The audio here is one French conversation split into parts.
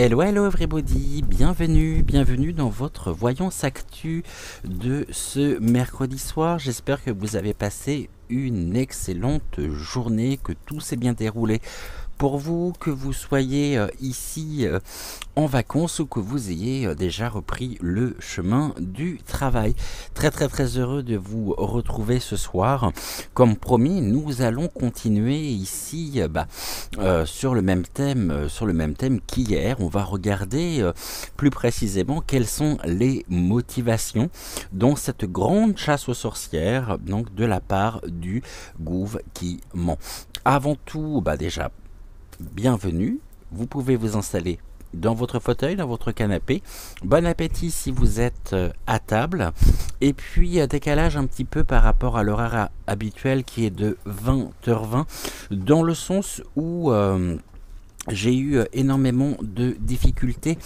Hello, hello everybody, bienvenue dans votre voyance actu de ce mercredi soir. J'espère que vous avez passé une excellente journée, que tout s'est bien déroulé pour vous, que vous soyez ici en vacances ou que vous ayez déjà repris le chemin du travail. Très heureux de vous retrouver ce soir. Comme promis, nous allons continuer ici sur le même thème qu'hier. On va regarder plus précisément quelles sont les motivations dans cette grande chasse aux sorcières, donc de la part du Gouv qui ment. Avant tout, déjà, bienvenue. Vous pouvez vous installer dans votre fauteuil, dans votre canapé. Bon appétit si vous êtes à table. Et puis décalage un petit peu par rapport à l'horaire habituel qui est de 20h20, dans le sens où j'ai eu énormément de difficultés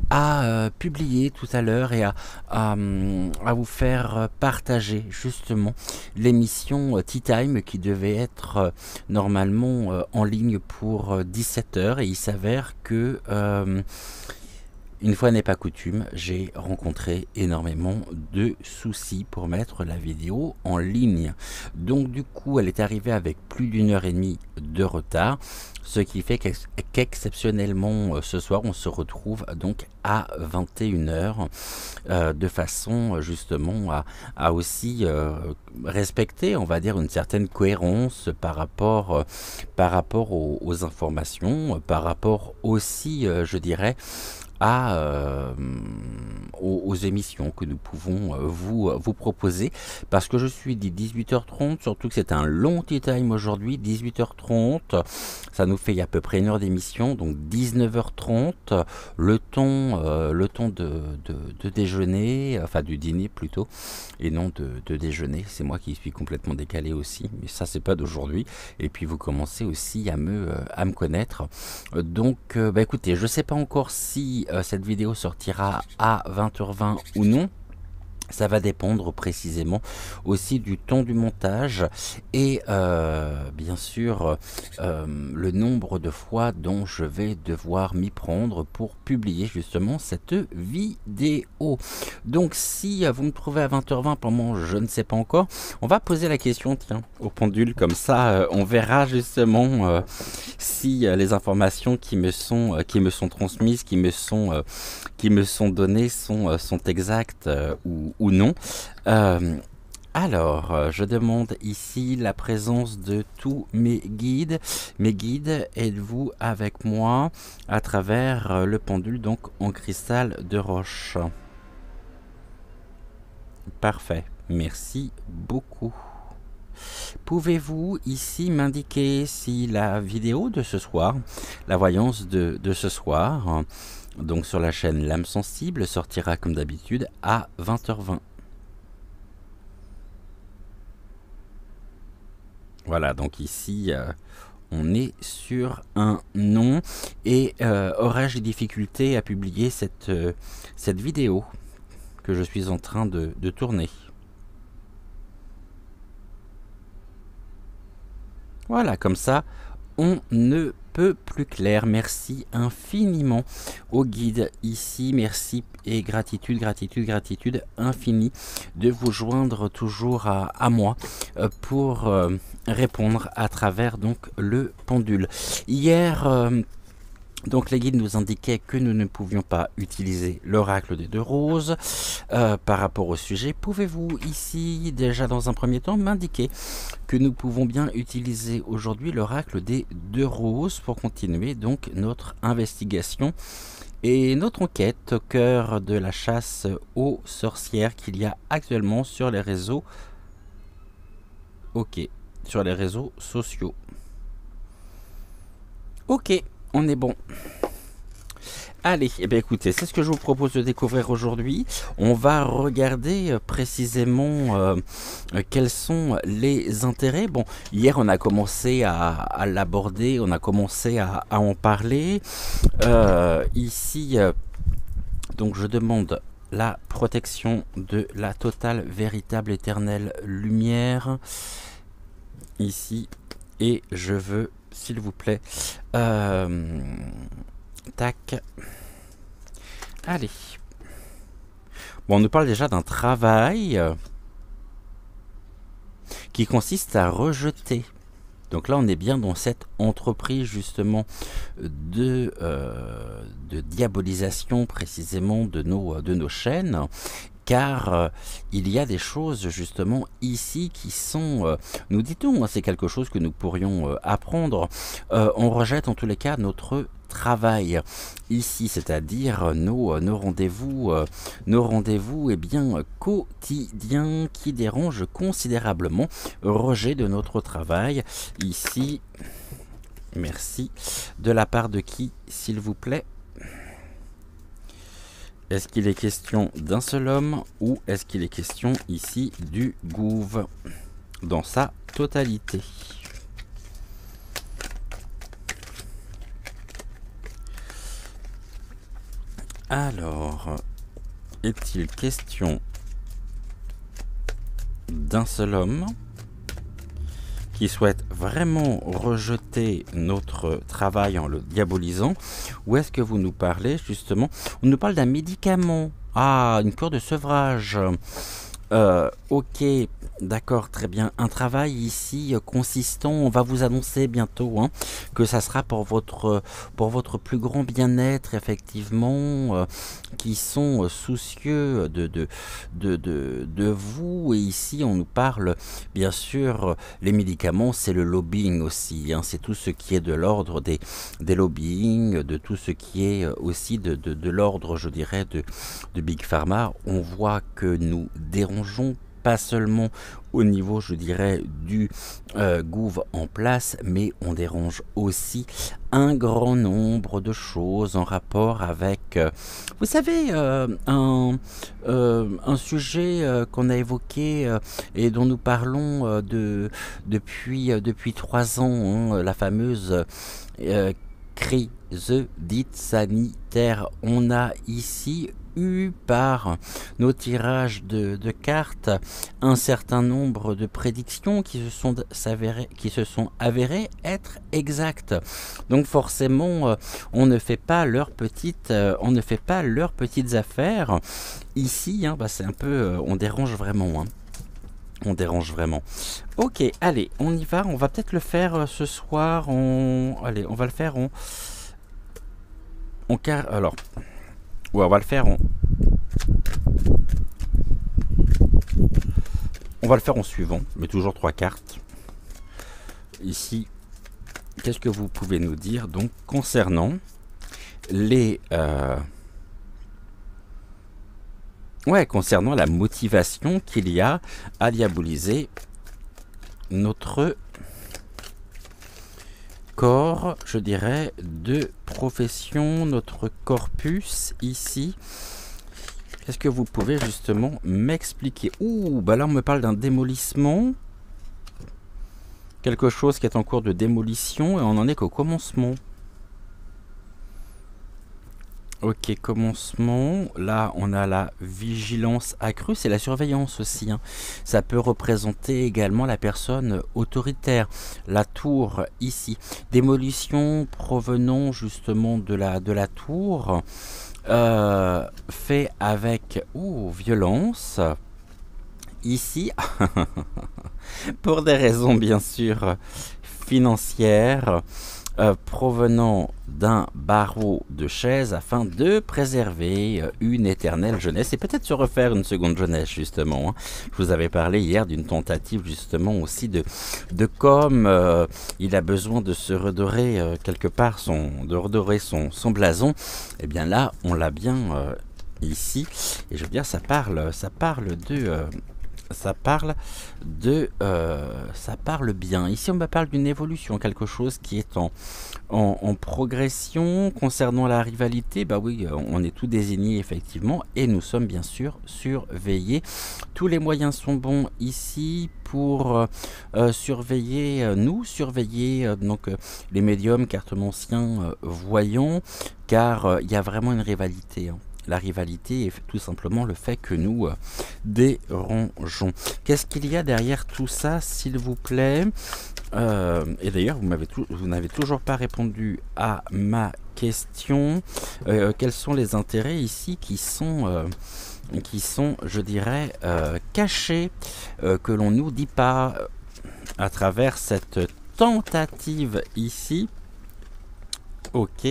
à publier tout à l'heure et à vous faire partager justement l'émission Tea Time qui devait être normalement en ligne pour 17h, et il s'avère que une fois n'est pas coutume, j'ai rencontré énormément de soucis pour mettre la vidéo en ligne. Donc du coup, elle est arrivée avec plus d'1h30 de retard, ce qui fait qu'exceptionnellement ce soir, on se retrouve donc à 21h de façon justement à aussi respecter, on va dire, une certaine cohérence par rapport aux informations, par rapport aussi, je dirais, aux émissions que nous pouvons vous proposer, parce que je suis dit 18h30, surtout que c'est un long tea time aujourd'hui. 18h30, ça nous fait à peu près une heure d'émission, donc 19h30, le temps de déjeuner, enfin du dîner plutôt, et non de déjeuner. C'est moi qui suis complètement décalé aussi, mais ça c'est pas d'aujourd'hui. Et puis vous commencez aussi à me connaître. Donc écoutez, je sais pas encore si cette vidéo sortira à 20h20 ou non. Ça va dépendre précisément aussi du temps du montage et bien sûr le nombre de fois dont je vais devoir m'y prendre pour publier justement cette vidéo. Donc si vous me trouvez à 20h20, pour moi je ne sais pas encore, on va poser la question, tiens, au pendule, comme ça on verra justement si les informations qui me sont transmises, qui me sont données sont exactes ou non. Alors, je demande ici la présence de tous mes guides. Mes guides, êtes-vous avec moi à travers le pendule, donc en cristal de roche? Parfait, merci beaucoup. Pouvez-vous ici m'indiquer si la vidéo de ce soir, la voyance de ce soir, donc sur la chaîne L'âme sensible, sortira comme d'habitude à 20h20? Voilà, donc ici on est sur un non. Et aurais-je des difficultés à publier cette vidéo que je suis en train de tourner? Voilà, comme ça on ne peut plus clair. Merci infiniment au guide ici, merci et gratitude infinie de vous joindre toujours à moi pour répondre à travers donc le pendule. Hier donc les guides nous indiquaient que nous ne pouvions pas utiliser l'oracle des deux roses par rapport au sujet. Pouvez-vous ici déjà dans un premier temps m'indiquer que nous pouvons bien utiliser aujourd'hui l'oracle des deux roses pour continuer donc notre investigation et notre enquête au cœur de la chasse aux sorcières qu'il y a actuellement sur les réseaux, sur les réseaux sociaux. Ok, on est bon. Allez, eh bien écoutez, c'est ce que je vous propose de découvrir aujourd'hui. On va regarder précisément quels sont les intérêts. Bon, hier on a commencé à l'aborder, on a commencé à en parler. Ici, donc je demande la protection de la totale, véritable, éternelle lumière. Ici, et je veux, s'il vous plaît, tac. Allez. Bon, on nous parle déjà d'un travail qui consiste à rejeter. Donc là, on est bien dans cette entreprise justement de diabolisation précisément de nos chaînes, car il y a des choses justement ici qui sont, nous dit-on, c'est quelque chose que nous pourrions apprendre. On rejette en tous les cas notre travail ici, c'est-à-dire nos rendez-vous eh bien quotidiens qui dérangent considérablement. Rejet de notre travail ici. Merci. De la part de qui, s'il vous plaît? Est-ce qu'il est question d'un seul homme ou est-ce qu'il est question ici du gouv dans sa totalité? Alors, est-il question d'un seul homme qui souhaite vraiment rejeter notre travail en le diabolisant, ou est-ce que vous nous parlez justement, on nous parle d'un médicament, une cure de sevrage, ok, d'accord, très bien, un travail ici consistant, on va vous annoncer bientôt que ça sera pour votre plus grand bien-être, effectivement, qui sont soucieux de vous. Et ici on nous parle bien sûr, les médicaments, c'est le lobbying aussi, c'est tout ce qui est de l'ordre des lobbying, de tout ce qui est aussi de l'ordre, je dirais, de Big Pharma. On voit que nous dérangeons pas seulement au niveau, je dirais, du gouv en place, mais on dérange aussi un grand nombre de choses en rapport avec, vous savez, un sujet qu'on a évoqué et dont nous parlons depuis 3 ans, la fameuse crise dite sanitaire. On a ici eu par nos tirages de cartes un certain nombre de prédictions qui se sont avérées être exactes. Donc forcément, on ne fait pas leurs petites affaires. Ici, c'est un peu, on dérange vraiment. On dérange vraiment. Ok, allez, on y va. On va peut-être le faire ce soir. Allez, on va le faire alors. Ouais, on va le faire en suivant, mais toujours 3 cartes. Ici, qu'est-ce que vous pouvez nous dire donc concernant concernant la motivation qu'il y a à diaboliser notre corps, je dirais, de profession, notre corpus ici. Est-ce que vous pouvez justement m'expliquer? Là on me parle d'un démolissement. Quelque chose qui est en cours de démolition et on n'en est qu'au commencement. Ok, commencement. Là, on a la vigilance accrue, c'est la surveillance aussi. Ça peut représenter également la personne autoritaire. La tour ici. Démolition provenant justement de la tour. Fait avec violence. Ici, pour des raisons bien sûr financières. Provenant d'un barreau de chaise afin de préserver une éternelle jeunesse et peut-être se refaire une seconde jeunesse justement. Je vous avais parlé hier d'une tentative justement aussi de comme il a besoin de se redorer quelque part son blason. Et bien là on l'a bien ici et je veux dire ça parle bien. Ici, on me parle d'une évolution, quelque chose qui est en progression. Concernant la rivalité, oui, on est tout désigné effectivement et nous sommes bien sûr surveillés. Tous les moyens sont bons ici pour surveiller donc les médiums, cartomanciens, voyants, car il y a vraiment une rivalité. la rivalité et tout simplement le fait que nous dérangeons. Qu'est-ce qu'il y a derrière tout ça, s'il vous plaît? Et d'ailleurs, vous n'avez toujours pas répondu à ma question. Quels sont les intérêts ici qui sont, je dirais, cachés, que l'on nous dit pas à travers cette tentative ici? Ok.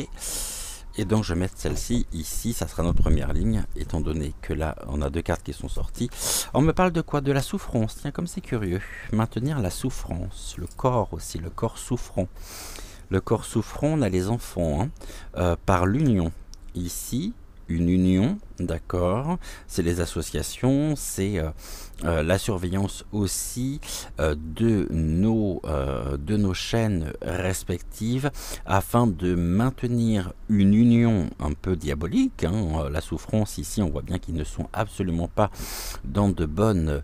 Et donc je vais mettre celle-ci ici, ça sera notre première ligne, étant donné que là on a 2 cartes qui sont sorties. On me parle de quoi? De la souffrance, tiens, comme c'est curieux. Maintenir la souffrance, le corps aussi, le corps souffrant. Le corps souffrant, on a les enfants, hein, par l'union. Ici, une union, d'accord, c'est les associations, c'est la surveillance aussi de nos chaînes respectives afin de maintenir une union un peu diabolique, hein. La souffrance ici, on voit bien qu'ils ne sont absolument pas dans de bonnes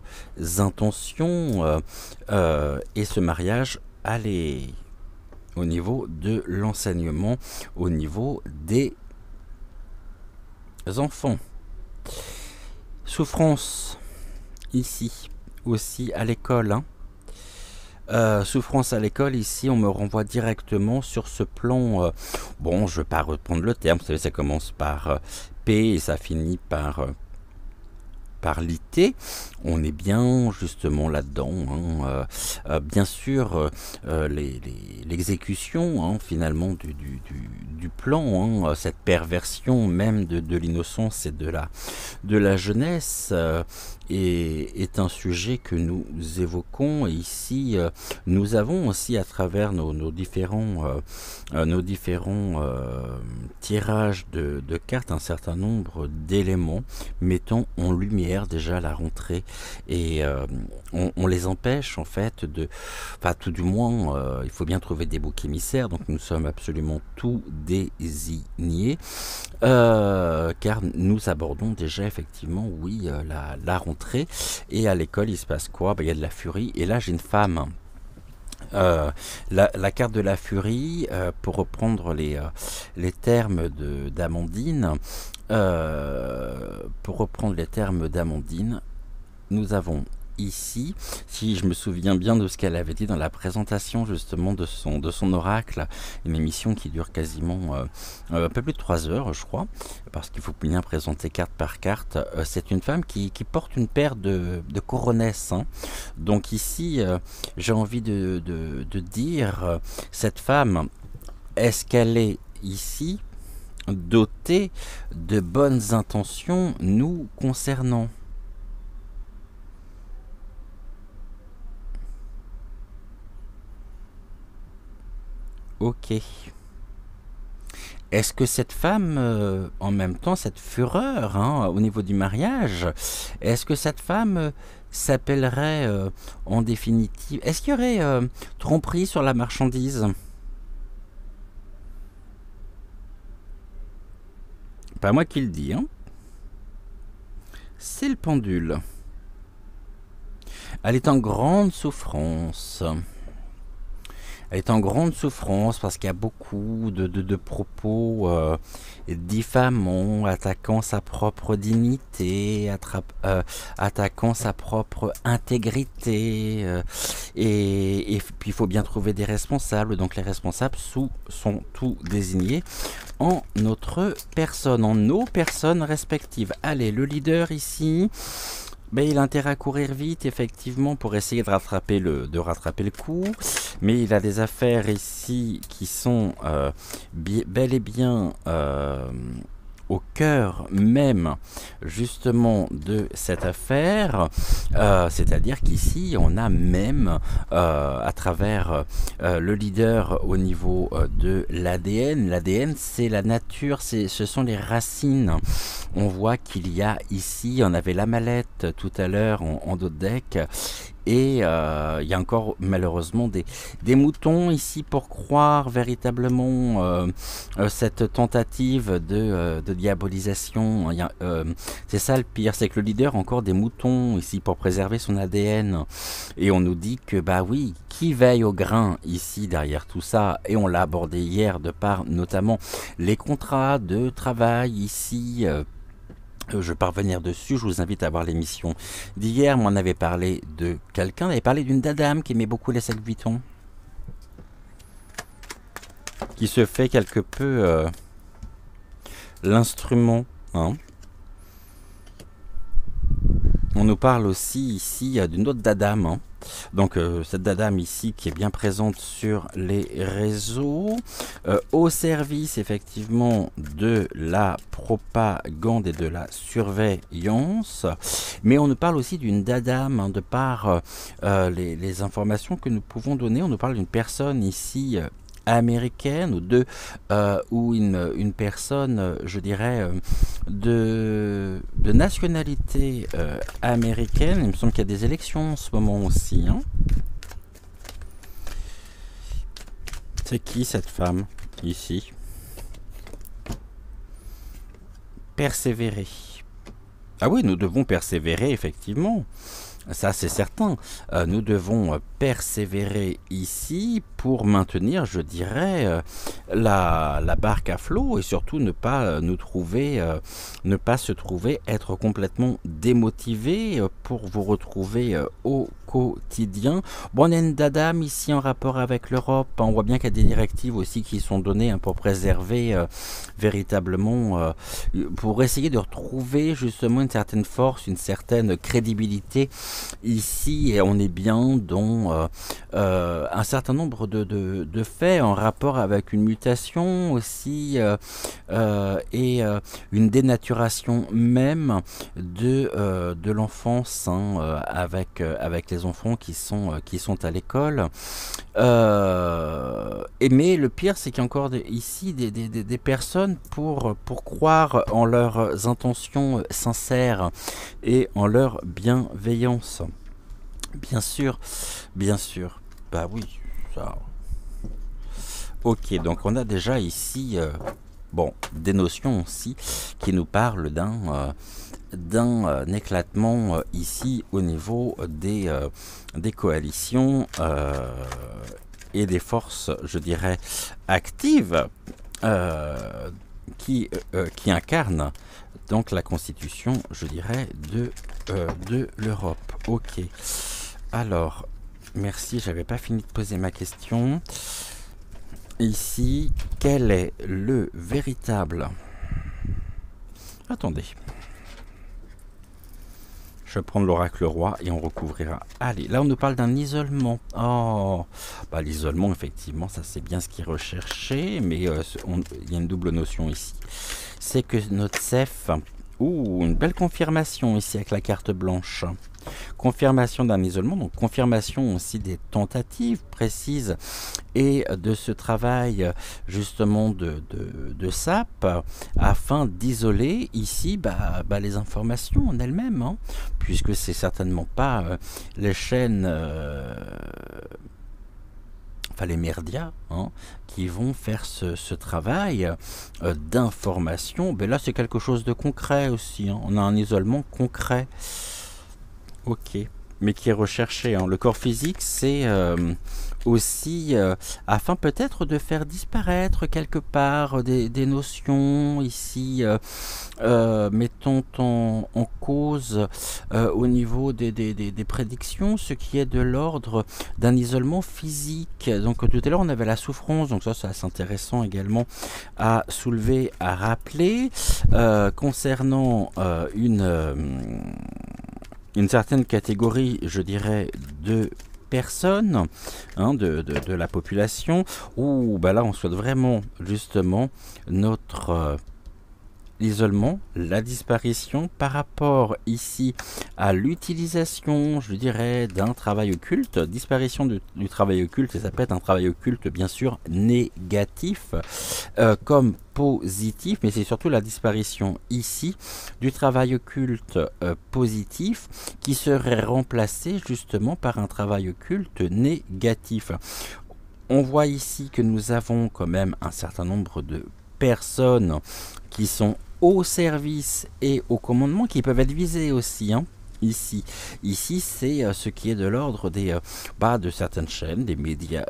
intentions, et ce mariage, allez, au niveau de l'enseignement, au niveau des enfants. Souffrance ici aussi à l'école, hein. Souffrance à l'école, ici on me renvoie directement sur ce plan, bon, je ne vais pas reprendre le terme, vous savez, ça commence par P et ça finit par l'IT. On est bien justement là-dedans, hein. Bien sûr, l'exécution, hein, finalement du plan, hein, cette perversion même de l'innocence et de la jeunesse, est un sujet que nous évoquons. Et ici, nous avons aussi à travers nos différents tirages de cartes un certain nombre d'éléments mettant en lumière déjà la rentrée, et on les empêche en fait enfin tout du moins, il faut bien trouver des boucs émissaires, donc nous sommes absolument tout désignés, car nous abordons déjà effectivement, oui, la rentrée, et à l'école il se passe quoi? Il y a de la furie, et là j'ai une femme. La carte de la furie, pour reprendre les termes d'Amandine, nous avons ici, si je me souviens bien de ce qu'elle avait dit dans la présentation justement de son oracle, une émission qui dure quasiment un peu plus de 3 heures, je crois, parce qu'il faut bien présenter carte par carte. C'est une femme qui porte une paire de coronesses, hein. Donc ici, j'ai envie de dire, cette femme, est-ce qu'elle est ici dotée de bonnes intentions nous concernant? Ok. Est-ce que cette femme, en même temps, cette fureur, hein, au niveau du mariage, est-ce que cette femme s'appellerait, en définitive, est-ce qu'il y aurait tromperie sur la marchandise? Pas moi qui le dis, hein. C'est le pendule. Elle est en grande souffrance. Elle est en grande souffrance parce qu'il y a beaucoup de propos diffamants, attaquant sa propre dignité, attaquant sa propre intégrité. Et puis il faut bien trouver des responsables. Donc les responsables sont tous désignés en notre personne, en nos personnes respectives. Allez, le leader ici... il a intérêt à courir vite, effectivement, pour essayer de rattraper le coup. Mais il a des affaires ici qui sont bel et bien au cœur même, justement, de cette affaire. C'est-à-dire qu'ici, on a même, à travers le leader au niveau de l'ADN. L'ADN, c'est la nature, ce sont les racines. On voit qu'il y a ici, on avait la mallette tout à l'heure en dos de deck, et il y a encore malheureusement des moutons ici pour croire véritablement cette tentative de diabolisation. C'est ça le pire, c'est que le leader a encore des moutons ici pour préserver son ADN, et on nous dit que bah oui, qui veille au grain ici derrière tout ça, et on l'a abordé hier de par notamment les contrats de travail ici, Je vais revenir dessus, je vous invite à voir l'émission d'hier. Moi, on avait parlé de quelqu'un, on avait parlé d'une dame qui aimait beaucoup les sacs Vuitton, qui se fait quelque peu l'instrument. Hein. On nous parle aussi ici d'une autre dame. Hein. Donc cette dame ici qui est bien présente sur les réseaux, au service effectivement de la propagande et de la surveillance. Mais on nous parle aussi d'une dame, hein, de par les informations que nous pouvons donner. On nous parle d'une personne ici américaine ou une personne, je dirais, de nationalité américaine. Il me semble qu'il y a des élections en ce moment aussi. Hein. C'est qui cette femme ici? Persévérer. Ah oui, nous devons persévérer effectivement. Ça, c'est certain. Nous devons persévérer ici pour maintenir, je dirais, la barque à flot et surtout ne pas ne pas se trouver être complètement démotivé pour vous retrouver au quotidien. Bon, on a une dame ici en rapport avec l'Europe. On voit bien qu'il y a des directives aussi qui sont données pour préserver véritablement, pour essayer de retrouver justement une certaine force, une certaine crédibilité ici, et on est bien dans un certain nombre de faits en rapport avec une mutation aussi et une dénaturation même de l'enfance, hein, avec les enfants qui sont à l'école. Mais le pire, c'est qu'il y a encore ici des personnes pour croire en leurs intentions sincères et en leur bienveillance. Bien sûr, bien sûr. Bah oui, ça. Ok, donc on a déjà ici, bon, des notions aussi qui nous parlent d'un éclatement ici au niveau des coalitions et des forces, je dirais, actives qui incarnent donc la constitution, je dirais, de l'Europe. Ok. Alors, merci, j'avais pas fini de poser ma question. Ici, quel est le véritable... Attendez. Je vais prendre l'oracle roi et on recouvrira. Allez, là on nous parle d'un isolement. Oh, bah l'isolement, effectivement, ça c'est bien ce qui est recherché, mais il y a une double notion ici. C'est que notre CEF... une belle confirmation ici avec la carte blanche. Confirmation d'un isolement, donc confirmation aussi des tentatives précises et de ce travail justement de SAP afin d'isoler ici les informations en elles-mêmes, hein, puisque c'est certainement pas les chaînes... les médias, hein, qui vont faire ce travail d'information. Ben là, c'est quelque chose de concret aussi. Hein. On a un isolement concret. Ok. Mais qui est recherché. Hein. Le corps physique, c'est aussi afin peut-être de faire disparaître quelque part des notions ici, mettons en cause au niveau des prédictions, ce qui est de l'ordre d'un isolement physique. Donc tout à l'heure on avait la souffrance, donc ça c'est assez intéressant également à soulever, à rappeler, concernant une certaine catégorie, je dirais, de personnes, hein, de la population, où là on souhaite vraiment justement notre l'isolement, la disparition par rapport ici à l'utilisation, je dirais, d'un travail occulte, disparition du travail occulte, et ça peut être un travail occulte bien sûr négatif comme positif, mais c'est surtout la disparition ici du travail occulte positif qui serait remplacé justement par un travail occulte négatif. On voit ici que nous avons quand même un certain nombre de personnes qui sont au service et au commandement, qui peuvent être visées aussi, hein, ici. Ici, c'est ce qui est de l'ordre des, de certaines chaînes, des médias,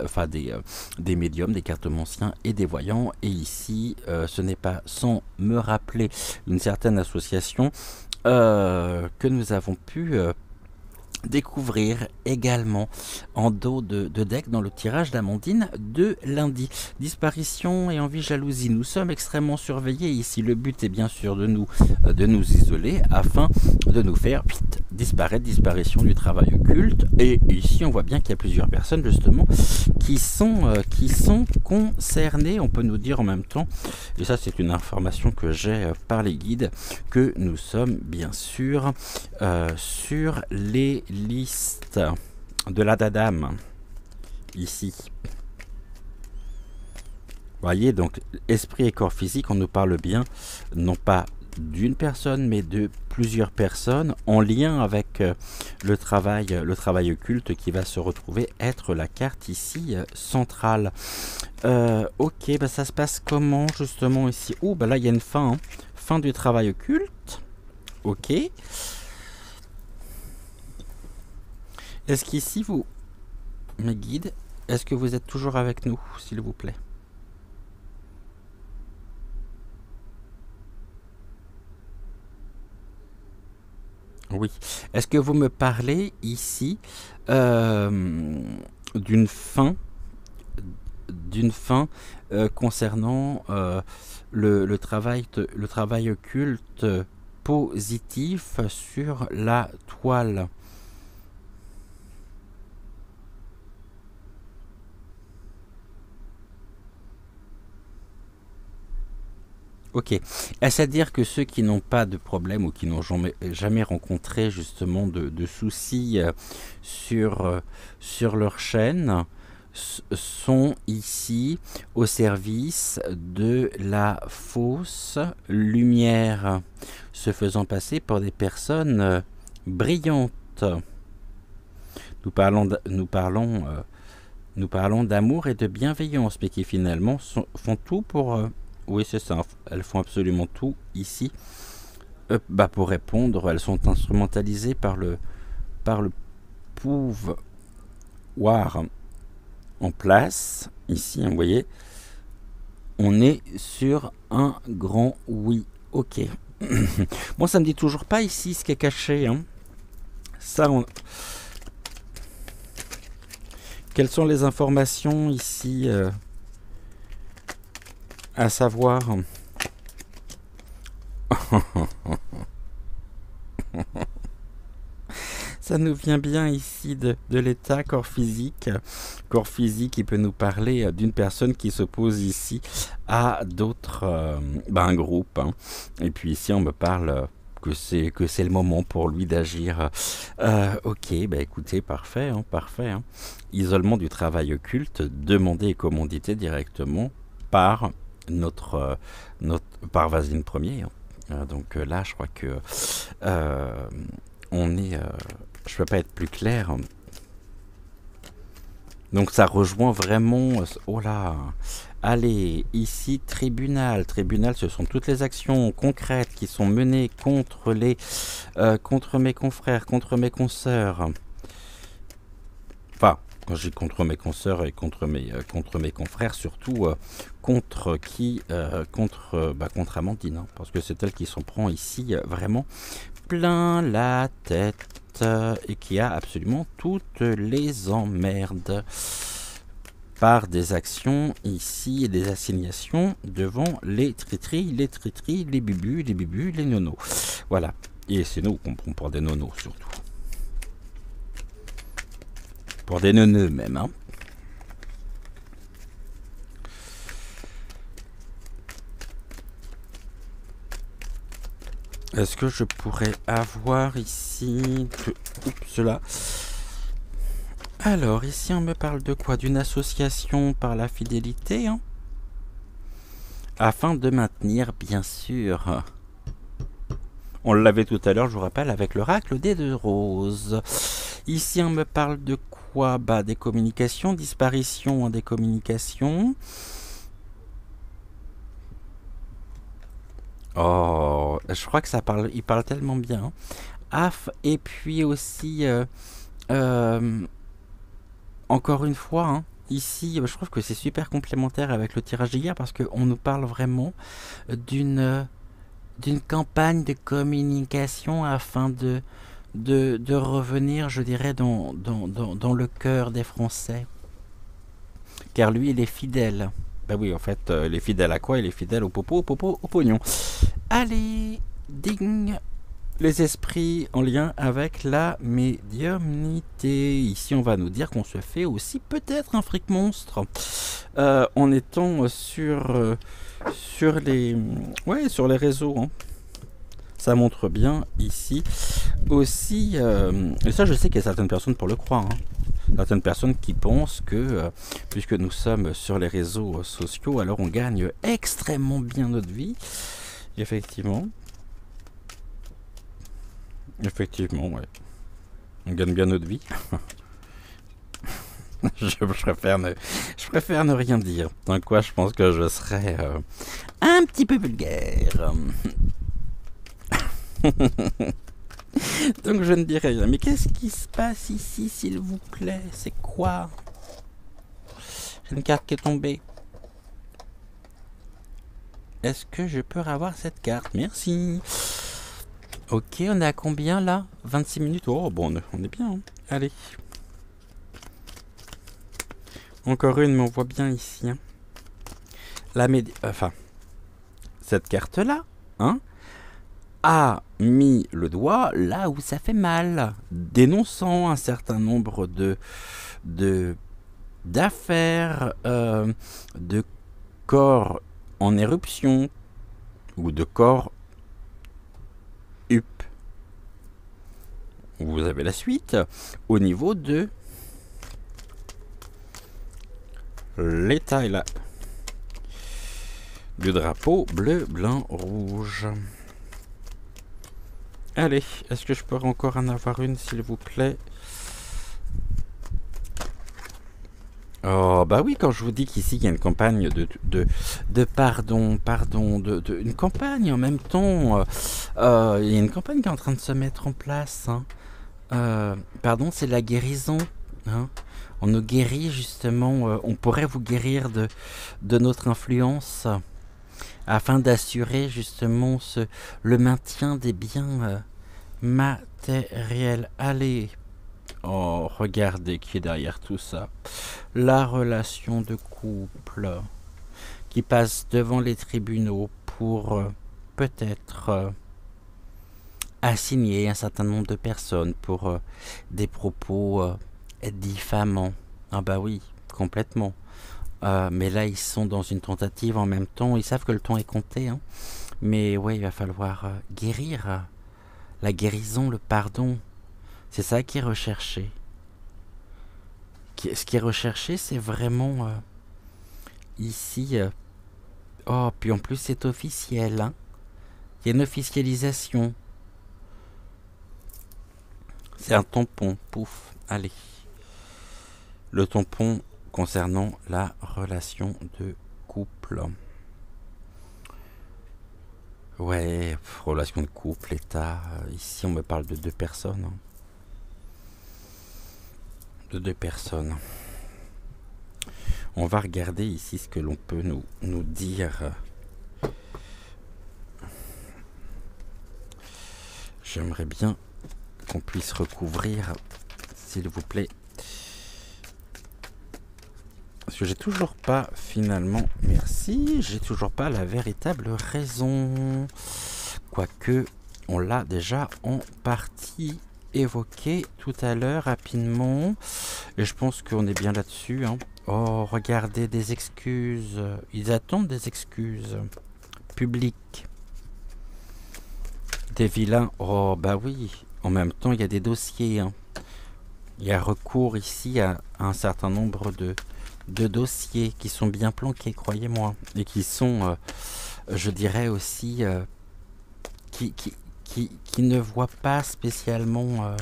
des médiums, des cartomanciens et des voyants. Et ici, ce n'est pas sans me rappeler une certaine association que nous avons pu découvrir également en dos de deck dans le tirage d'Amandine de lundi. Disparition et envie jalousie. Nous sommes extrêmement surveillés ici. Le but est bien sûr de nous isoler afin de nous faire disparaître. Disparition du travail occulte. Et ici on voit bien qu'il y a plusieurs personnes justement qui sont concernées. On peut nous dire en même temps, et ça c'est une information que j'ai par les guides, que nous sommes bien sûr sur les listes de la Dadam ici. Voyez, donc esprit et corps physique, on nous parle bien non pas d'une personne mais de plusieurs personnes en lien avec le travail occulte qui va se retrouver être la carte ici centrale. Ok, ça se passe comment justement ici? Là il y a une fin, fin du travail occulte. Ok. Est-ce qu'ici, vous, mes guides, est-ce que vous êtes toujours avec nous, s'il vous plaît? Oui. Est-ce que vous me parlez ici d'une fin concernant le travail occulte positif sur la toile? Ok. Est-ce à dire que ceux qui n'ont pas de problème ou qui n'ont jamais rencontré justement de soucis sur leur chaîne sont ici au service de la fausse lumière, se faisant passer pour des personnes brillantes. Nous parlons d'amour et de bienveillance, mais qui finalement font tout pour... oui, c'est ça. Elles font absolument tout ici pour répondre. Elles sont instrumentalisées par le pouvoir en place. Ici, vous voyez, on est sur un grand oui. Ok. Bon, ça me dit toujours pas ici ce qui est caché. Ça, quelles sont les informations ici à savoir? Ça nous vient bien ici de l'état corps physique qui peut nous parler d'une personne qui s'oppose ici à d'autres, un groupe. Et puis ici on me parle que c'est le moment pour lui d'agir. Ok, écoutez, parfait, parfait. Isolement du travail occulte, demandé et commandité directement par par Vasine Ier. Donc là, je crois que on est... je peux pas être plus clair. Donc ça rejoint vraiment... Oh là. Allez, ici, tribunal. Tribunal, ce sont toutes les actions concrètes qui sont menées contre mes confrères, contre mes consoeurs. Enfin, quand je dis contre mes consoeurs et contre mes confrères, surtout contre Amandine, parce que c'est elle qui s'en prend ici vraiment plein la tête et qui a absolument toutes les emmerdes par des actions ici et des assignations devant les tritris, les bubus, les nonos. Voilà. Et c'est nous qu'on prend pour des nonos surtout. Pour des neuneux même. Est-ce que je pourrais avoir ici... cela. Alors, ici on me parle de quoi? D'une association par la fidélité, afin de maintenir, bien sûr... On l'avait tout à l'heure, je vous rappelle, avec l'oracle des deux roses. Ici on me parle de quoi? Des communications, disparition des communications... Oh, je crois que il parle tellement bien. Et puis aussi, encore une fois, hein, ici, je trouve que c'est super complémentaire avec le tirage d'hier parce qu'on nous parle vraiment d'une d'une campagne de communication afin de revenir, je dirais, dans le cœur des Français. Car lui, il est fidèle. Ben oui, en fait, il est fidèle à quoi? Il est fidèle au popo, au pognon. Allez, ding! Les esprits en lien avec la médiumnité. Ici, on va nous dire qu'on se fait aussi peut-être un fric monstre en étant sur les sur les réseaux. Hein. Ça montre bien ici aussi. Et ça, je sais qu'il y a certaines personnes pour le croire. Hein. Certaines personnes qui pensent que puisque nous sommes sur les réseaux sociaux, alors on gagne extrêmement bien notre vie. Effectivement. Effectivement, ouais. On gagne bien notre vie. je préfère ne rien dire. Dans quoi je pense que je serais un petit peu vulgaire. Donc je ne dirai rien. Mais qu'est-ce qui se passe ici, s'il vous plaît? C'est quoi? J'ai une carte qui est tombée. Est-ce que je peux avoir cette carte? Merci. Ok, on est à combien là? 26 minutes. Oh, bon, on est bien. Hein. Allez. Encore une, mais on voit bien ici. Hein. Cette carte-là, hein, a mis le doigt là où ça fait mal, dénonçant un certain nombre d'affaires, de corps en éruption ou de corps up. Vous avez la suite au niveau de l'état là du drapeau bleu, blanc, rouge. Allez, est-ce que je peux encore en avoir une, s'il vous plaît? Oh, bah oui, quand je vous dis qu'ici, il y a une campagne de pardon, une campagne en même temps. Il y a une campagne qui est en train de se mettre en place. Hein. Pardon, c'est la guérison. Hein. On nous guérit, justement. On pourrait vous guérir de notre influence afin d'assurer, justement, le maintien des biens matériels. Allez. Oh, regardez qui est derrière tout ça. La relation de couple qui passe devant les tribunaux pour peut-être assigner un certain nombre de personnes pour des propos diffamants. Ah bah oui, complètement. Mais là, ils sont dans une tentative en même temps. Ils savent que le temps est compté. Hein. Mais ouais, il va falloir guérir. La guérison, le pardon. C'est ça qui est recherché. Ce qui est recherché, c'est vraiment ici. Oh, puis en plus, c'est officiel. Hein. Il y a une officialisation. C'est un tampon. Pouf. Allez. Le tampon concernant la relation de couple. Ouais, relation de couple, état. Ici, on me parle de deux personnes. Hein. De deux personnes. On va regarder ici ce que l'on peut nous dire. J'aimerais bien qu'on puisse recouvrir, s'il vous plaît. Parce que j'ai toujours pas, finalement, merci, j'ai toujours pas la véritable raison. Quoique, on l'a déjà en partie évoqué tout à l'heure rapidement. Et je pense qu'on est bien là-dessus. Hein. Oh, regardez, des excuses. Ils attendent des excuses publiques. Des vilains. Oh, bah oui. En même temps, il y a des dossiers. Hein. Il y a recours ici à un certain nombre de dossiers qui sont bien planqués, croyez-moi. Et qui sont, je dirais aussi, qui ne voient pas spécialement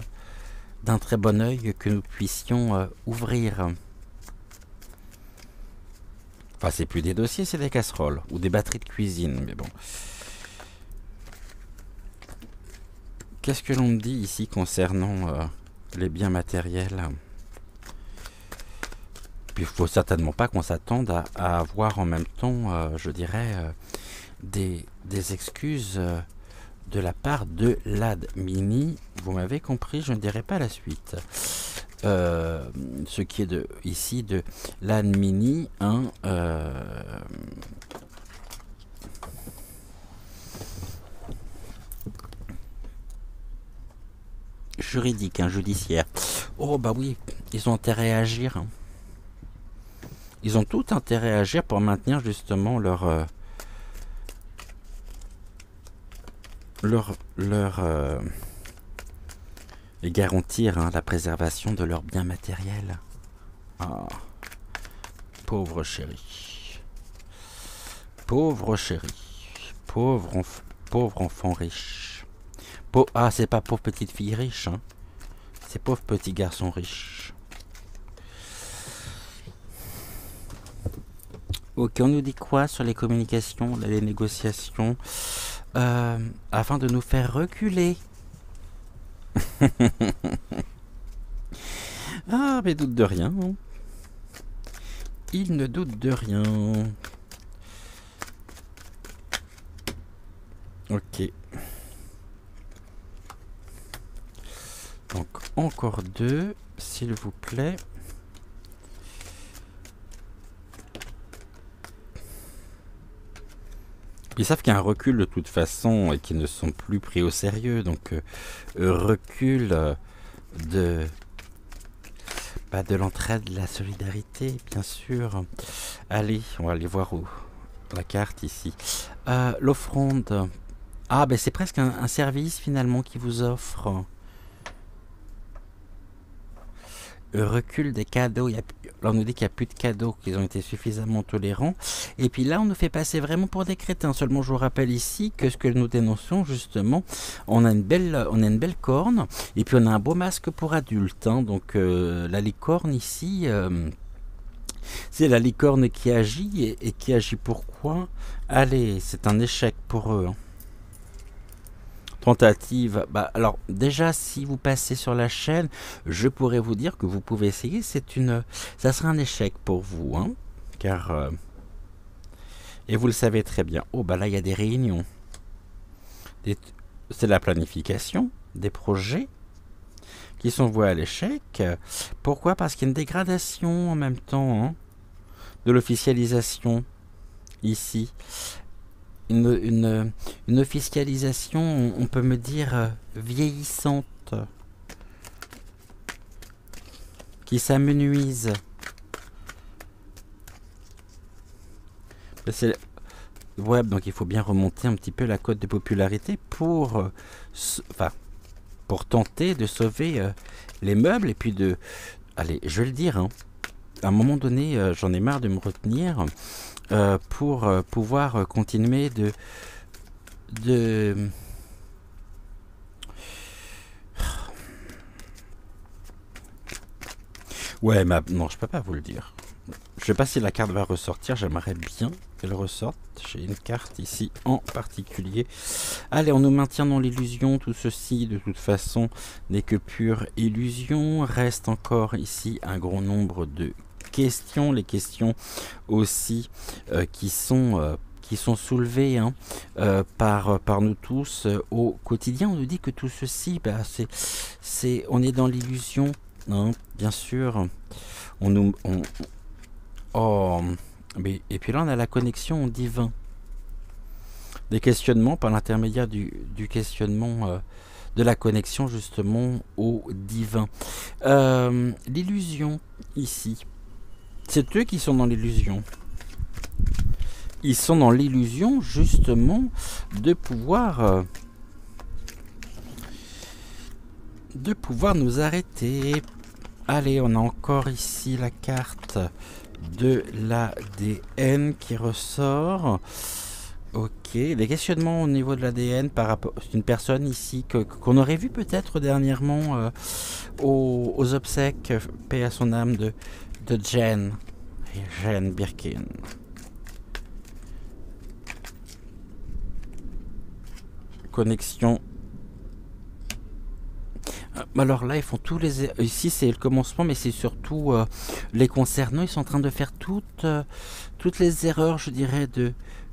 d'un très bon œil que nous puissions ouvrir. Enfin, c'est plus des dossiers, c'est des casseroles ou des batteries de cuisine, mais bon. Qu'est-ce que l'on me dit ici concernant les biens matériels? Puis il faut certainement pas qu'on s'attende à avoir en même temps, je dirais, des excuses de la part de l'admini. Vous m'avez compris, je ne dirai pas la suite. Ce qui est ici de l'admini, hein, juridique, hein, judiciaire. Oh bah oui, ils ont intérêt à agir. Hein. Ils ont tout intérêt à agir pour maintenir justement et garantir hein, la préservation de leurs biens matériels. Ah, pauvre chéri. Pauvre chéri. Pauvre enfant riche. Ah, c'est pas pauvre petite fille riche, hein. C'est pauvre petit garçon riche. Ok, on nous dit quoi sur les communications, les négociations afin de nous faire reculer. Ah, mais doute de rien. Il ne doute de rien. Ok. Donc, encore deux, s'il vous plaît. Ils savent qu'il y a un recul de toute façon et qu'ils ne sont plus pris au sérieux. Donc, recul de l'entraide, de la solidarité, bien sûr. Allez, on va aller voir où la carte ici. L'offrande. Ah, ben c'est presque un service finalement qui vous offre. Recul des cadeaux. Là, on nous dit qu'il n'y a plus de cadeaux, qu'ils ont été suffisamment tolérants. Et puis là, on nous fait passer vraiment pour des crétins. Seulement, je vous rappelle ici que ce que nous dénonçons, justement, on a une belle corne. Et puis, on a un beau masque pour adultes. Hein. Donc, la licorne ici, c'est la licorne qui agit. Et qui agit pourquoi? Allez, c'est un échec pour eux. Hein. Tentative, bah alors déjà si vous passez sur la chaîne, je pourrais vous dire que vous pouvez essayer, ça sera un échec pour vous, hein, car et vous le savez très bien. Oh bah là il y a des réunions, c'est la planification des projets qui sont voués à l'échec. Pourquoi? Parce qu'il y a une dégradation en même temps hein, de l'officialisation ici. Une officialisation, on peut me dire, vieillissante, qui s'amenuise. C'est web, donc il faut bien remonter un petit peu la cote de popularité pour tenter de sauver les meubles et puis de... Allez, je vais le dire, hein, à un moment donné, j'en ai marre de me retenir... pour pouvoir continuer de ouais non je peux pas vous le dire, je sais pas si la carte va ressortir, j'aimerais bien qu'elle ressorte. J'ai une carte ici en particulier. Allez, on nous maintient dans l'illusion, tout ceci de toute façon n'est que pure illusion. Reste encore ici un grand nombre de questions, les questions aussi qui sont soulevées hein, par nous tous au quotidien. On nous dit que tout ceci, bah, on est dans l'illusion, hein, bien sûr. Et puis là, on a la connexion au divin. Des questionnements par l'intermédiaire du questionnement de la connexion justement au divin. L'illusion ici. C'est eux qui sont dans l'illusion. Ils sont dans l'illusion justement de pouvoir nous arrêter. Allez, on a encore ici la carte de l'ADN qui ressort. Ok, les questionnements au niveau de l'ADN par rapport à une personne ici qu'on aurait vu peut-être dernièrement aux obsèques, paix à son âme, de Jane Birkin. Connexion Alors là, ils font tous les... Ici, c'est le commencement, mais c'est surtout les concernant. Ils sont en train de faire toutes les erreurs, je dirais,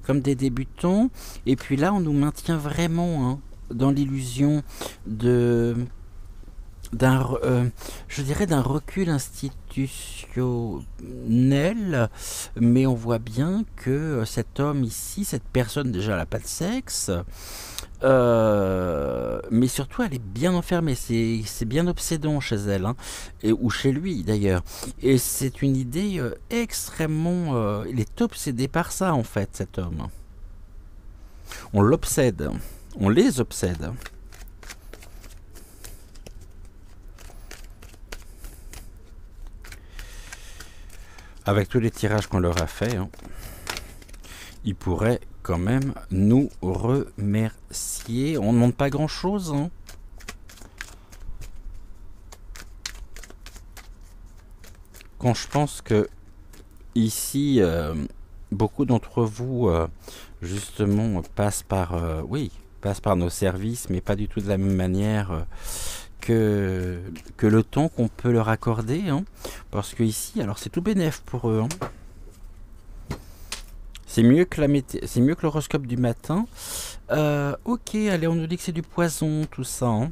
comme des débutants. Et puis là, on nous maintient vraiment hein, dans l'illusion de je dirais d'un recul institutionnel, mais on voit bien que cet homme ici, cette personne déjà, elle n'a pas de sexe, mais surtout elle est bien enfermée, c'est bien obsédant chez elle, hein, ou chez lui d'ailleurs, et c'est une idée extrêmement... il est obsédé par ça en fait, cet homme. On l'obsède, on les obsède. Avec tous les tirages qu'on leur a fait, hein, ils pourraient quand même nous remercier. On ne demande pas grand-chose. Hein. Quand je pense que ici, beaucoup d'entre vous, justement, passent par nos services, mais pas du tout de la même manière... Que le temps qu'on peut leur accorder, hein, parce que ici, alors c'est tout bénef pour eux. Hein. C'est mieux que c'est mieux que l'horoscope du matin. Ok, allez, on nous dit que c'est du poison, tout ça. Hein.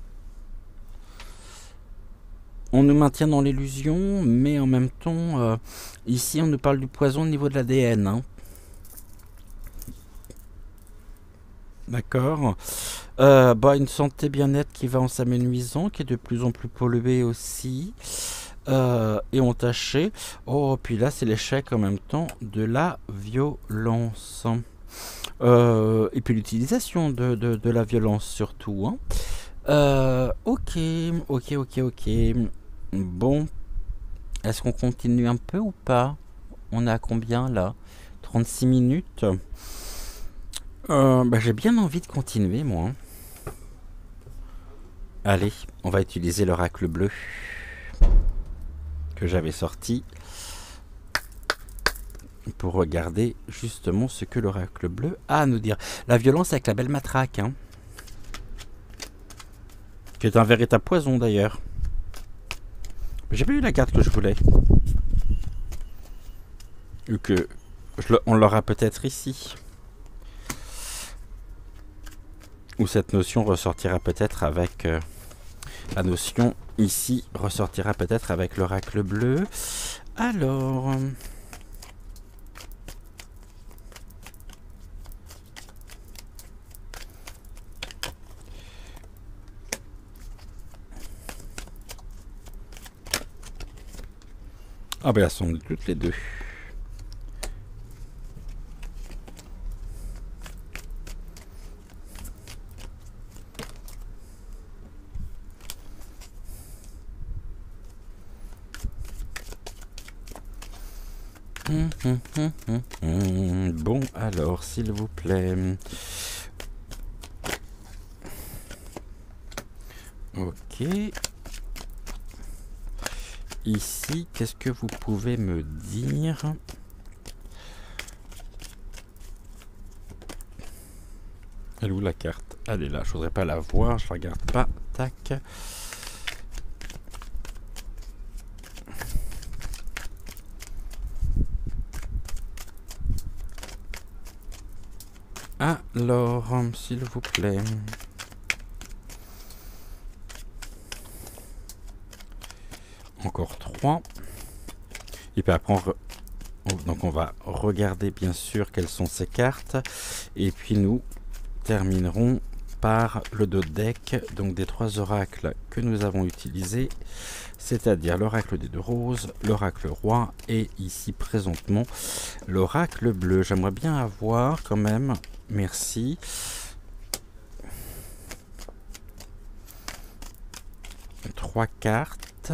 On nous maintient dans l'illusion, mais en même temps, ici, on nous parle du poison au niveau de l'ADN. Hein. D'accord. Une santé bien-être qui va en s'amenuisant, qui est de plus en plus polluée aussi, et entachée. Oh, puis là, c'est l'échec en même temps de la violence. Et puis l'utilisation de la violence surtout. Hein. Ok. Bon. Est-ce qu'on continue un peu ou pas? On a combien là? 36 minutes. J'ai bien envie de continuer, moi. Allez, on va utiliser l'oracle bleu que j'avais sorti pour regarder justement ce que l'oracle bleu a à nous dire. La violence avec la belle matraque, hein, qui est un véritable poison d'ailleurs. J'ai pas eu la carte que je voulais. Ou que on l'aura peut-être ici. Ou cette notion ressortira peut-être avec... la notion ici ressortira peut-être avec l'oracle bleu. Alors... Ah ben elles sont toutes les deux. Bon, alors, s'il vous plaît. Ok. Ici, qu'est-ce que vous pouvez me dire? Elle est où la carte? Elle est là, je voudrais pas la voir, je la regarde pas. Tac. Alors, s'il vous plaît. Encore 3. Et puis après, donc on va regarder bien sûr quelles sont ces cartes. Et puis nous terminerons par le dos de deck, donc des 3 oracles que nous avons utilisés, c'est-à-dire l'oracle des 2 roses, l'oracle roi et ici présentement l'oracle bleu. J'aimerais bien avoir quand même, merci, trois cartes,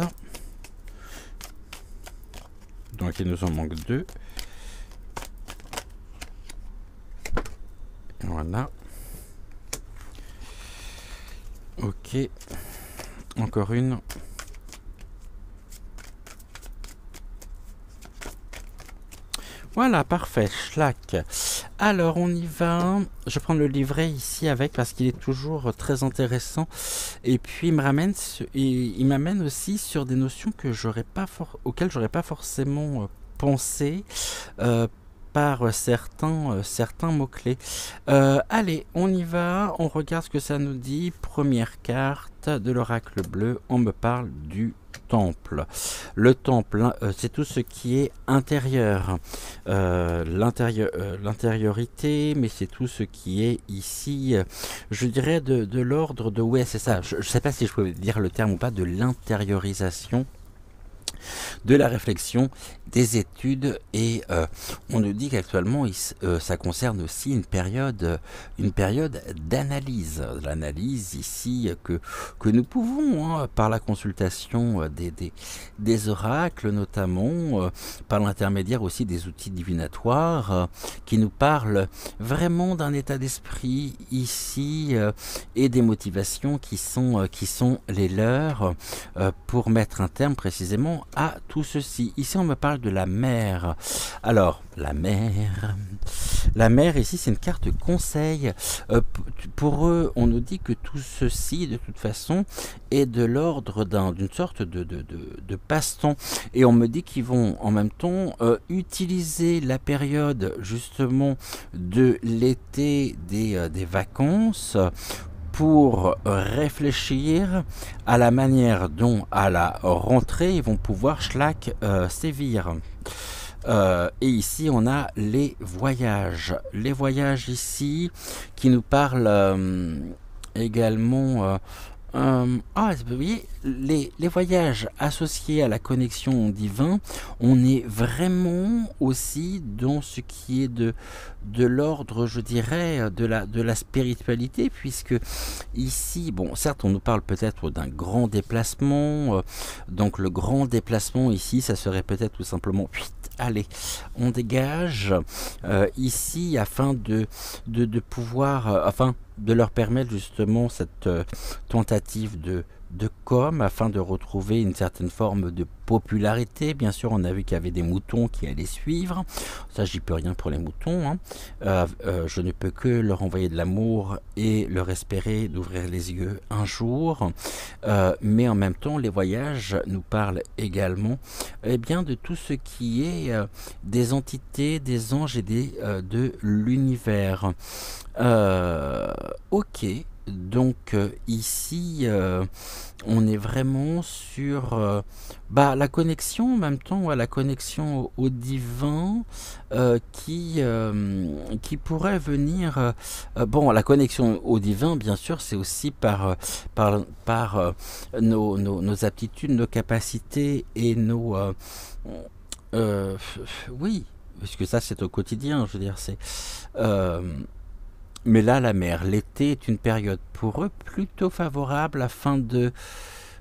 donc il nous en manque 2. Voilà. Ok. Encore une. Voilà, parfait, schlack. Alors, on y va. Je vais prendre le livret ici avec parce qu'il est toujours très intéressant. Et puis, il m'amène aussi sur des notions que auxquelles j'aurais pas forcément pensé. euh, par certains mots-clés. Allez, on y va, on regarde ce que ça nous dit. Première carte de l'oracle bleu, on me parle du temple. Le temple, hein, c'est tout ce qui est intérieur, l'intériorité, mais c'est tout ce qui est ici, je dirais de l'ordre de, ouais, c'est ça, je ne sais pas si je peux dire le terme ou pas, de l'intériorisation de la réflexion, des études et on nous dit qu'actuellement ça concerne aussi une période d'analyse. L'analyse ici que nous pouvons, hein, par la consultation des oracles notamment, par l'intermédiaire aussi des outils divinatoires qui nous parlent vraiment d'un état d'esprit ici et des motivations qui sont les leurs pour mettre un terme précisément à tout ceci. Ici, on me parle de la mer. Alors, la mer ici, c'est une carte conseil. Pour eux, on nous dit que tout ceci, de toute façon, est de l'ordre d'une sorte de passe-temps. Et on me dit qu'ils vont en même temps utiliser la période justement de l'été des vacances pour réfléchir à la manière dont à la rentrée ils vont pouvoir sévir. Et ici on a les voyages ici qui nous parlent également vous voyez, les voyages associés à la connexion au divin, on est vraiment aussi dans ce qui est de l'ordre, je dirais, de la spiritualité, puisque ici, bon, certes, on nous parle peut-être d'un grand déplacement, donc le grand déplacement ici, ça serait peut-être tout simplement, allez, on dégage ici afin de pouvoir, afin de leur permettre justement cette tentative de com afin de retrouver une certaine forme de popularité. Bien sûr, on a vu qu'il y avait des moutons qui allaient suivre. Ça, j'y peux rien pour les moutons, hein. Je ne peux que leur envoyer de l'amour et leur espérer d'ouvrir les yeux un jour. Mais en même temps, les voyages nous parlent également bien, de tout ce qui est des entités, des anges et de l'univers. Ok. Donc ici, on est vraiment sur la connexion en même temps, à la connexion au divin qui pourrait venir. Bon, la connexion au divin, bien sûr, c'est aussi par nos aptitudes, nos capacités et oui, parce que ça, c'est au quotidien, je veux dire, c'est. Mais là, la mer, l'été est une période pour eux plutôt favorable afin de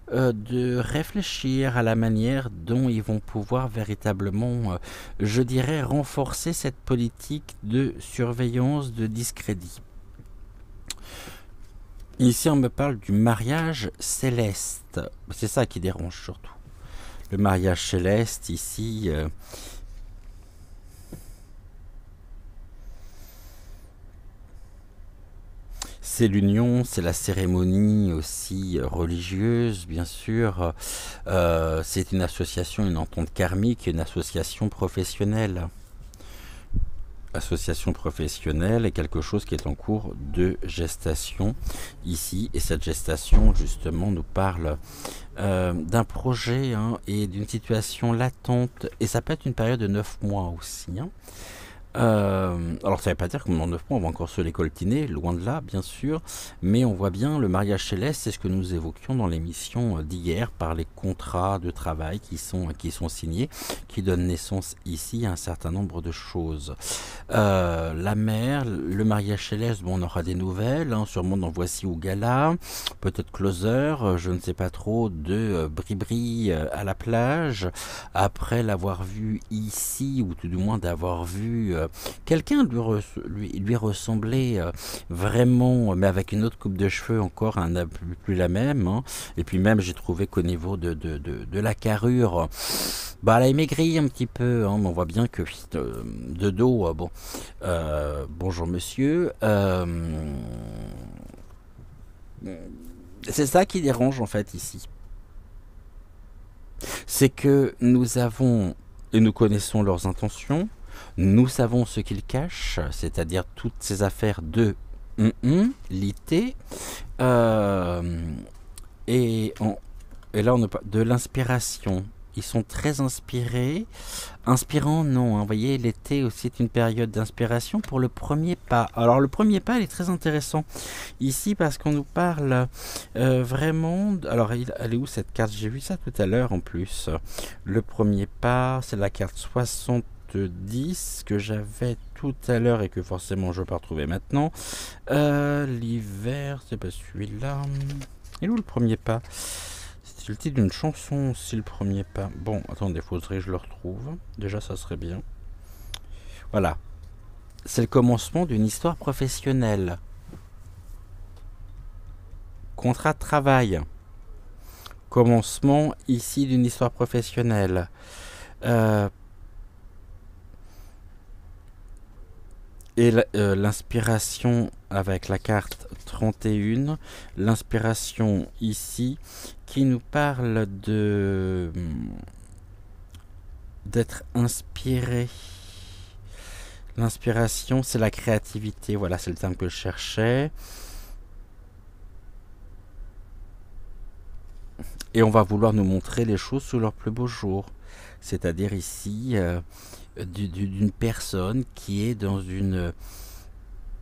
réfléchir à la manière dont ils vont pouvoir véritablement, je dirais, renforcer cette politique de surveillance, de discrédit. Ici, on me parle du mariage céleste. C'est ça qui dérange surtout. Le mariage céleste, ici... c'est l'union, c'est la cérémonie aussi religieuse, bien sûr. C'est une association, une entente karmique, une association professionnelle. Association professionnelle est quelque chose qui est en cours de gestation ici. Et cette gestation, justement, nous parle d'un projet, hein, et d'une situation latente. Et ça peut être une période de 9 mois aussi, hein. Alors ça ne veut pas dire que dans 9 mois on va encore se les coltiner, loin de là bien sûr, mais on voit bien le mariage céleste, c'est ce que nous évoquions dans l'émission d'hier par les contrats de travail qui sont signés, qui donnent naissance ici à un certain nombre de choses. La mère, le mariage céleste, bon, on aura des nouvelles, hein, sûrement dans Voici ou Gala, peut-être Closer, je ne sais pas trop, de Bribri à la plage, après l'avoir vu ici, ou tout du moins d'avoir vu quelqu'un lui ressemblait vraiment, mais avec une autre coupe de cheveux encore, plus la même, hein. Et puis même j'ai trouvé qu'au niveau de la carrure, Bah, elle a maigri un petit peu, hein, mais on voit bien que de dos, bon. Bonjour monsieur. C'est ça qui dérange en fait ici. C'est que nous avons et nous connaissons leurs intentions. Nous savons ce qu'ils cachent, c'est-à-dire toutes ces affaires de l'ité. Euh, et, et là, on a de l'inspiration. Ils sont très inspirés. Inspirant, non, hein. Vous voyez, l'été aussi est une période d'inspiration pour le premier pas. Alors, le premier pas, il est très intéressant ici parce qu'on nous parle vraiment. Alors, elle est où cette carte? J'ai vu ça tout à l'heure en plus. Le premier pas, c'est la carte 70 que j'avais tout à l'heure et que forcément je peux retrouver maintenant. L'hiver, c'est pas celui-là. Et où le premier pas? C'est le titre d'une chanson aussi, le premier pas. Bon, attendez, faudrait que je le retrouve. Déjà, ça serait bien. Voilà. C'est le commencement d'une histoire professionnelle. Contrat de travail. Commencement ici d'une histoire professionnelle. Et l'inspiration avec la carte 31, l'inspiration ici qui nous parle de d'être inspiré. L'inspiration, c'est la créativité, voilà, c'est le terme que je cherchais. Et on va vouloir nous montrer les choses sous leur plus beau jour. C'est-à-dire ici, d'une personne qui est dans une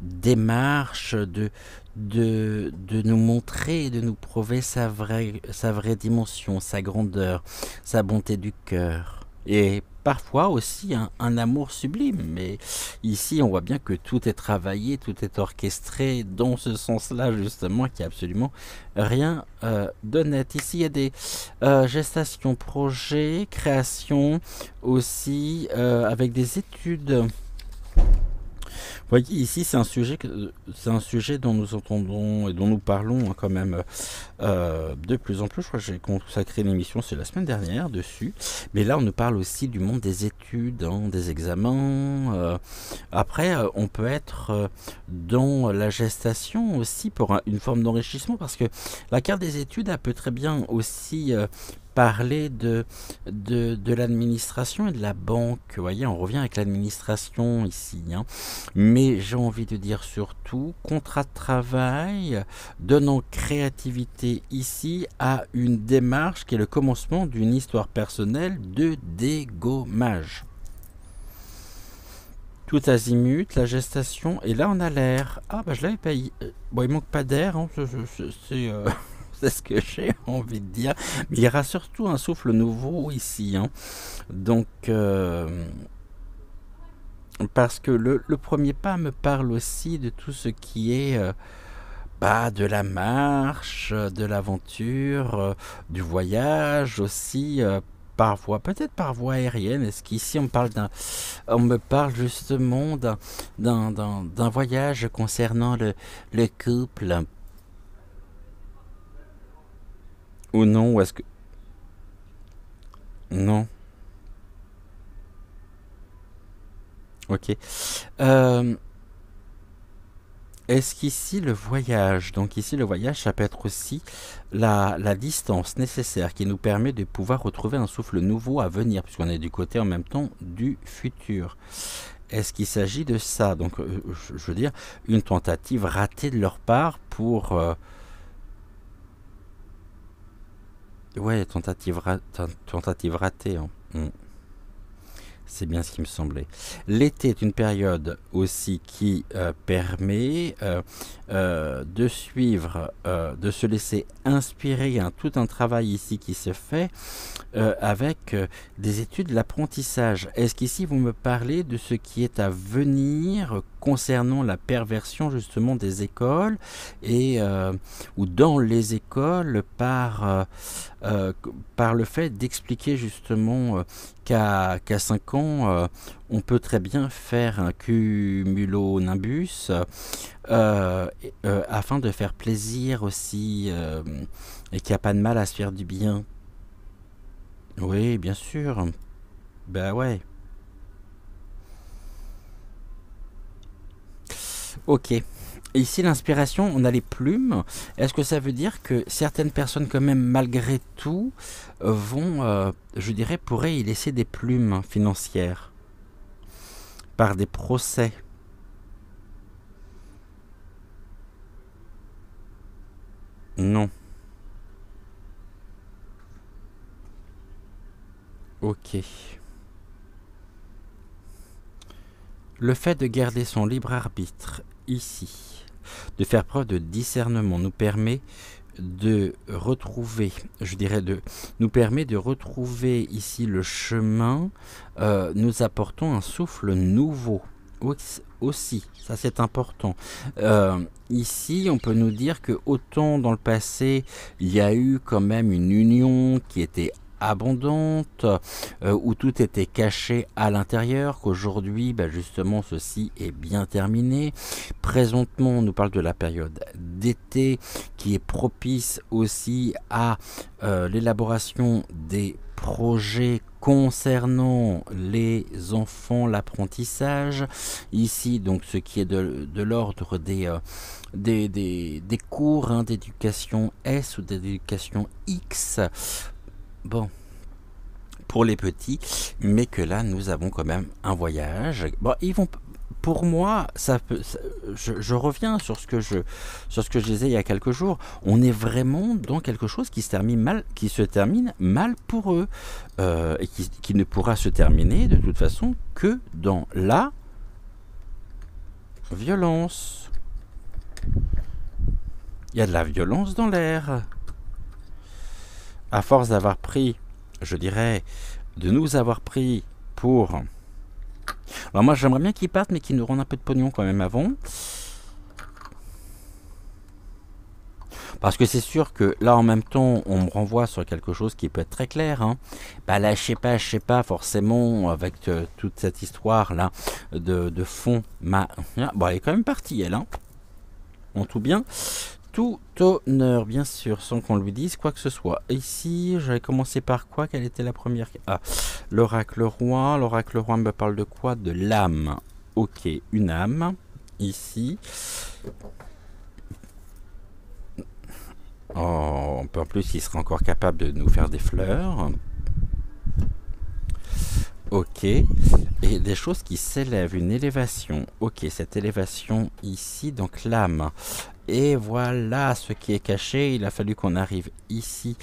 démarche de nous montrer, de nous prouver sa vraie dimension, sa grandeur, sa bonté du cœur. Et parfois aussi un amour sublime. Mais ici, on voit bien que tout est travaillé, tout est orchestré dans ce sens-là, justement, qui est absolument rien d'honnête. Ici, il y a des gestations, projets, créations aussi, avec des études. Vous voyez, ici, c'est un sujet dont nous entendons et dont nous parlons quand même de plus en plus. Je crois que j'ai consacré une émission, c'est la semaine dernière, dessus. Mais là, on nous parle aussi du monde des études, hein, des examens. Après, on peut être dans la gestation aussi pour une forme d'enrichissement, parce que la carte des études, elle peut très bien aussi parler de l'administration et de la banque. Vous voyez, on revient avec l'administration ici, hein. Mais j'ai envie de dire surtout, contrat de travail, donnant créativité ici à une démarche qui est le commencement d'une histoire personnelle de dégommage. Tout azimut, la gestation, et là on a l'air. Ah bah je l'avais pas. Bon, il manque pas d'air, hein, c'est c'est ce que j'ai envie de dire. Mais il y aura surtout un souffle nouveau ici, hein. Donc, parce que le premier pas me parle aussi de tout ce qui est de la marche, de l'aventure, du voyage aussi. Par voie, peut-être par voie aérienne. Est-ce qu'ici on me parle justement d'un voyage concernant le couple ou non? Ou est-ce que non? Ok. Euh, Est-ce qu'ici le voyage, donc ici le voyage, ça peut être aussi la distance nécessaire qui nous permet de pouvoir retrouver un souffle nouveau à venir, puisqu'on est du côté en même temps du futur. Est-ce qu'il s'agit de ça? Donc, je veux dire, une tentative ratée de leur part pour... ouais, tentative ratée, hein. C'est bien ce qui me semblait. L'été est une période aussi qui permet de suivre, de se laisser inspirer, hein, tout un travail ici qui se fait avec des études de l'apprentissage. Est-ce qu'ici vous me parlez de ce qui est à venir concernant la perversion justement des écoles et ou dans les écoles par le fait d'expliquer justement qu'à 5 ans, on peut très bien faire un cumulonimbus afin de faire plaisir aussi et qu'il n'y a pas de mal à se faire du bien. Oui, bien sûr. Bah ouais. Ok. Ici, l'inspiration, on a les plumes. Est-ce que ça veut dire que certaines personnes, quand même, malgré tout, vont, je dirais, pourraient y laisser des plumes financières par des procès? Non. Ok. Le fait de garder son libre arbitre ici, de faire preuve de discernement, nous permet de retrouver, je dirais, nous permet de retrouver ici le chemin, nous apportons un souffle nouveau aussi, ça c'est important. Ici, on peut nous dire que autant dans le passé, il y a eu quand même une union qui était abondante, où tout était caché à l'intérieur, qu'aujourd'hui, bah, justement, ceci est bien terminé. Présentement, on nous parle de la période d'été qui est propice aussi à l'élaboration des projets concernant les enfants, l'apprentissage. Ici, donc, ce qui est de l'ordre des cours, hein, d'éducation S ou d'éducation X. Bon, pour les petits, mais que là, nous avons quand même un voyage. Bon, ils vont, pour moi, je reviens sur ce que je disais il y a quelques jours. On est vraiment dans quelque chose qui se termine mal pour eux, et qui ne pourra se terminer de toute façon que dans la violence. Il y a de la violence dans l'air. À force d'avoir pris, je dirais, de nous avoir pris pour... Alors moi j'aimerais bien qu'ils partent, mais qu'ils nous rendent un peu de pognon quand même avant. Parce que c'est sûr que là en même temps on me renvoie sur quelque chose qui peut être très clair, hein. Bah là je sais pas forcément avec toute cette histoire là de fond. Bon elle est quand même partie elle, hein. En tout bien. Tout honneur, bien sûr, sans qu'on lui dise quoi que ce soit. Ici, j'avais commencé par quoi? Quelle était la première? Ah, l'oracle roi. L'oracle roi me parle de quoi? De l'âme. Ok, une âme. Ici. Oh, en plus, il sera encore capable de nous faire des fleurs. Ok. Et des choses qui s'élèvent, une élévation. Ok, cette élévation ici, donc l'âme. Et voilà ce qui est caché. Il a fallu qu'on arrive ici.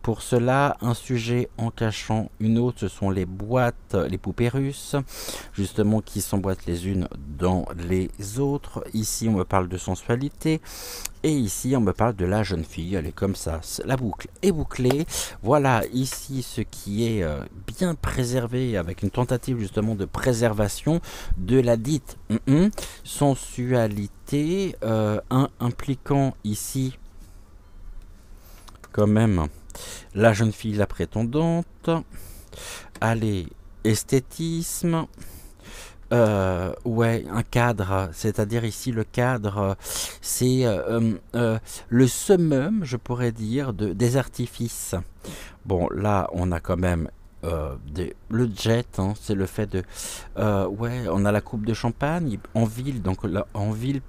Pour cela, un sujet en cachant une autre, ce sont les boîtes, les poupées russes, justement qui s'emboîtent les unes dans les autres. Ici, on me parle de sensualité. Et ici, on me parle de la jeune fille. Elle est comme ça. La boucle est bouclée. Voilà ici ce qui est bien préservé avec une tentative justement de préservation de la dite sensualité, impliquant ici quand même la jeune fille, la prétendante. Allez, esthétisme. Ouais, un cadre, c'est-à-dire ici le cadre, c'est le summum, je pourrais dire, des artifices. Bon, là, on a quand même le jet, hein, c'est le fait de... ouais, on a la coupe de champagne en ville, donc là, en ville...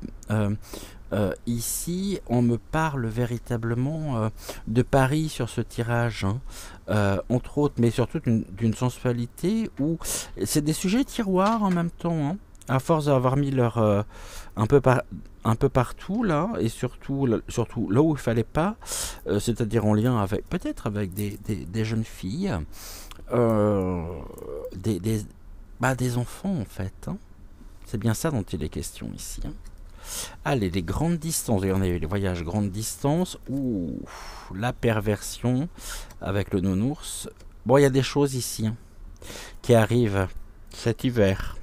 ici, on me parle véritablement de Paris sur ce tirage, hein, entre autres, mais surtout d'une sensualité où c'est des sujets tiroirs en même temps, hein, à force d'avoir mis leur un peu un peu partout là, et surtout là où il fallait pas, c'est-à-dire en lien avec peut-être avec des jeunes filles, euh, des, des, des enfants en fait, hein. C'est bien ça dont il est question ici, hein. Allez, les grandes distances, on a eu les voyages grandes distances, ouh, la perversion avec le nounours. Bon, il y a des choses ici, hein, qui arrivent cet hiver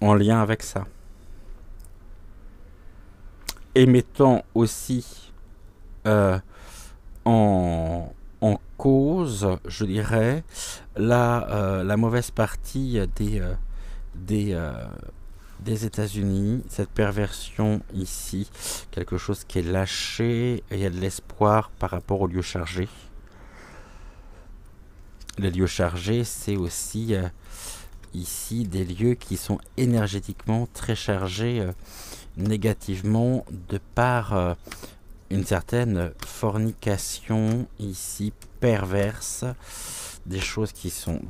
en lien avec ça. Et mettant aussi euh, en cause, je dirais, la mauvaise partie des, des États-Unis, cette perversion ici, quelque chose qui est lâché, et il y a de l'espoir par rapport au lieu chargé. Les lieux chargés, c'est aussi ici des lieux qui sont énergétiquement très chargés négativement de par une certaine fornication ici perverse, des choses qui sont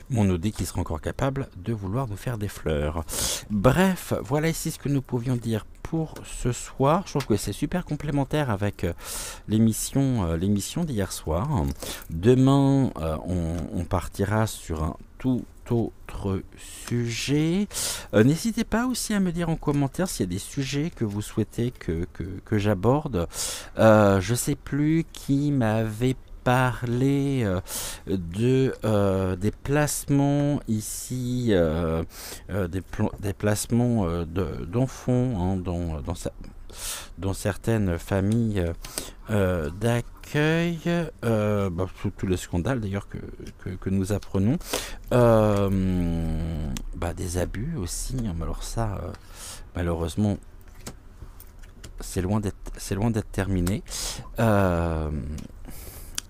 monodés qui sera encore capable de vouloir nous faire des fleurs. Bref, voilà ici ce que nous pouvions dire pour ce soir. Je trouve que c'est super complémentaire avec l'émission d'hier soir. Demain, on partira sur un tout autre sujet. N'hésitez pas aussi à me dire en commentaire s'il y a des sujets que vous souhaitez que j'aborde. Je sais plus qui m'avait parler des placements ici, des placements d'enfants dans certaines familles d'accueil, tous les scandales d'ailleurs que nous apprenons, des abus aussi, alors ça, malheureusement, c'est loin d'être terminé.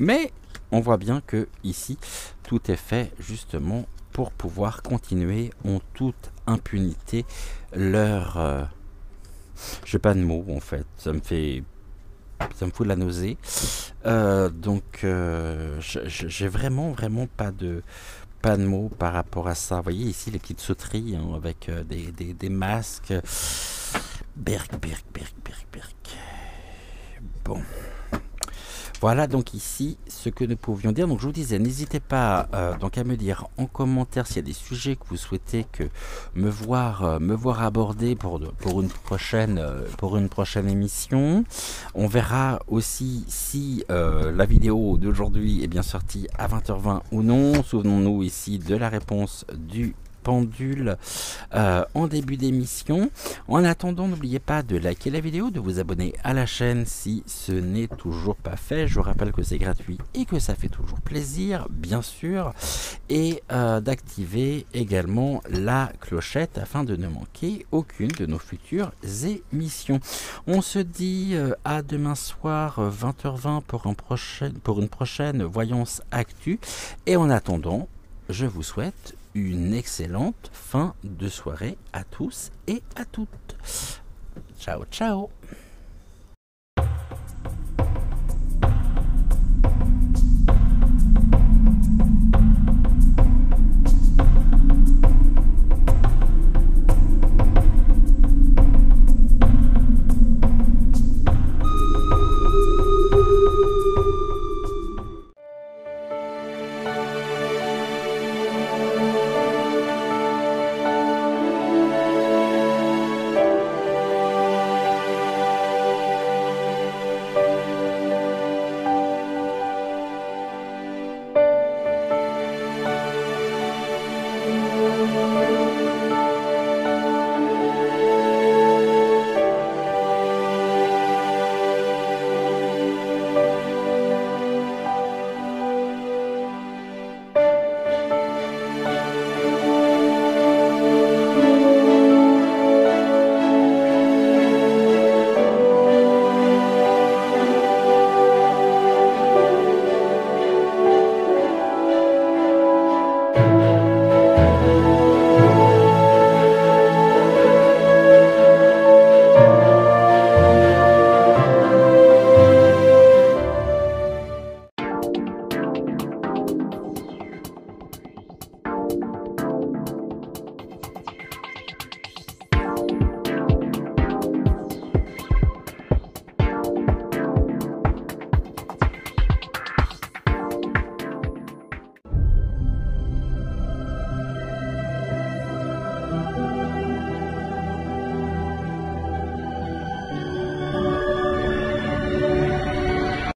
Mais on voit bien que ici, tout est fait justement pour pouvoir continuer en toute impunité leur... j'ai pas de mots en fait, ça me fout de la nausée. Donc j'ai vraiment pas de mots par rapport à ça. Vous voyez ici les petites sauteries avec des masques. Berk. Bon. Voilà donc ici ce que nous pouvions dire. Donc je vous disais, n'hésitez pas donc à me dire en commentaire s'il y a des sujets que vous souhaitez me voir aborder pour une prochaine émission. On verra aussi si la vidéo d'aujourd'hui est bien sortie à 20h20 ou non. Souvenons-nous ici de la réponse du pendule en début d'émission. En attendant, n'oubliez pas de liker la vidéo, de vous abonner à la chaîne si ce n'est toujours pas fait. Je vous rappelle que c'est gratuit et que ça fait toujours plaisir, bien sûr, et d'activer également la clochette afin de ne manquer aucune de nos futures émissions. On se dit à demain soir 20h20 pour une prochaine Voyance Actu, et en attendant, je vous souhaite une excellente fin de soirée à tous et à toutes. Ciao, ciao.